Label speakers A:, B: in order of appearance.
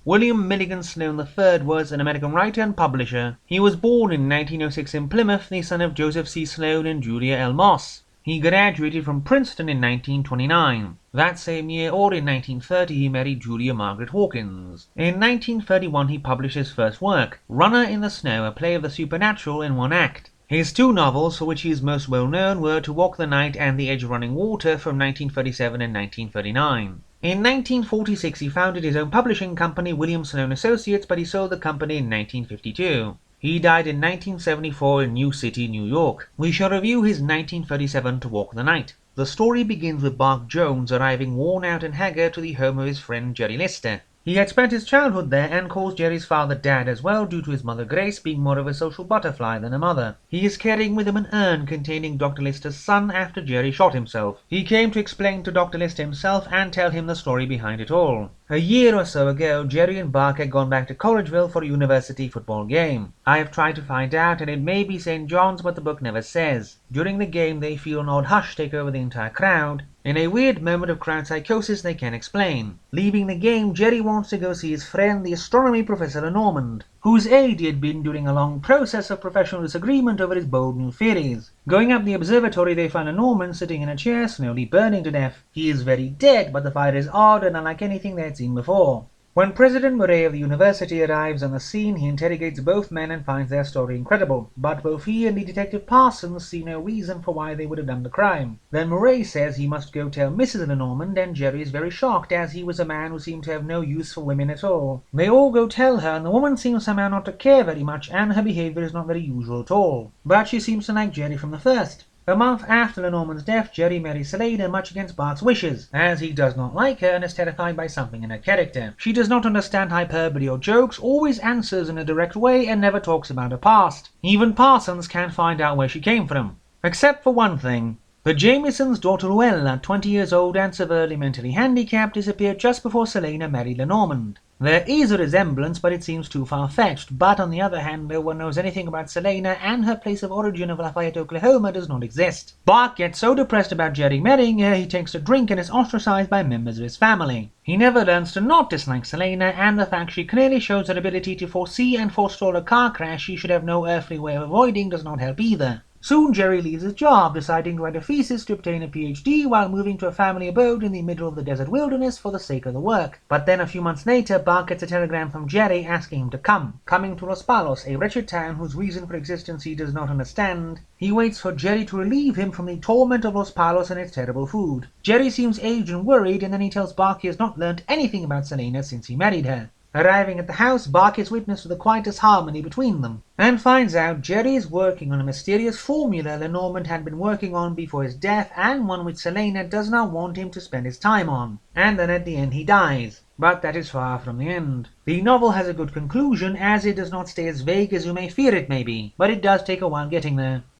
A: William Milligan Sloane III was an American writer and publisher. He was born in 1906 in Plymouth, the son of Joseph C. Sloane and Julia L. Moss. He graduated from Princeton in 1929. That same year, or in 1930, he married Julia Margaret Hawkins. In 1931, he published his first work, Runner in the Snow, a play of the supernatural in one act. His two novels, for which he is most well known, were To Walk the Night and The Edge of Running Water from 1937 and 1939. In 1946, he founded his own publishing company, William Sloane Associates, but he sold the company in 1952. He died in 1974 in New City, New York. We shall review his 1937 To Walk the Night. The story begins with Bark Jones arriving worn out and haggard to the home of his friend Jerry Lister. He had spent his childhood there and calls Jerry's father Dad as well, due to his mother Grace being more of a social butterfly than a mother. He is carrying with him an urn containing Dr. Lister's son after Jerry shot himself. He came to explain to Dr. Lister himself and tell him the story behind it all. A year or so ago, Jerry and Bark had gone back to Collegeville for a university football game. I have tried to find out, and it may be St. John's, but the book never says. During the game, they feel an odd hush take over the entire crowd. In a weird moment of crowd psychosis they can't explain. Leaving the game, Jerry wants to go see his friend, the astronomy professor LeNormand, whose aide he had been during a long process of professional disagreement over his bold new theories. Going up the observatory, they find LeNormand sitting in a chair, slowly burning to death. He is very dead, but the fire is odd and unlike anything they had seen before. When President Murray of the university arrives on the scene, he interrogates both men and finds their story incredible, but both he and the detective Parsons see no reason for why they would have done the crime. Then Murray says he must go tell Mrs. LeNormand, and Jerry is very shocked, as he was a man who seemed to have no use for women at all. They all go tell her, and the woman seems somehow not to care very much, and her behavior is not very usual at all. But she seems to like Jerry from the first. A month after LeNormand's death, Jerry marries Selena, much against Bart's wishes, as he does not like her and is terrified by something in her character. She does not understand hyperbole or jokes, always answers in a direct way, and never talks about her past. Even Parsons can't find out where she came from. Except for one thing. The Jamisons' daughter Luella, 20 years old and severely mentally handicapped, disappeared just before Selena married LeNormand. There is a resemblance, but it seems too far-fetched. But on the other hand, no one knows anything about Selena, and her place of origin of Lafayette, Oklahoma does not exist. Bark gets so depressed about Jerry marrying her, he takes to drink and is ostracized by members of his family. He never learns to not dislike Selena, and the fact she clearly shows her ability to foresee and forestall a car crash she should have no earthly way of avoiding does not help either. Soon Jerry leaves his job, deciding to write a thesis to obtain a PhD while moving to a family abode in the middle of the desert wilderness for the sake of the work. But then a few months later, Bark gets a telegram from Jerry asking him to come. Coming to Los Palos, a wretched town whose reason for existence he does not understand, he waits for Jerry to relieve him from the torment of Los Palos and its terrible food. Jerry seems aged and worried, and then he tells Bark he has not learned anything about Selena since he married her. Arriving at the house, Bark is witness to the quietest harmony between them, and finds out Jerry is working on a mysterious formula LeNormand had been working on before his death, and one which Selena does not want him to spend his time on. And then at the end he dies. But that is far from the end. The novel has a good conclusion, as it does not stay as vague as you may fear it may be, but it does take a while getting there.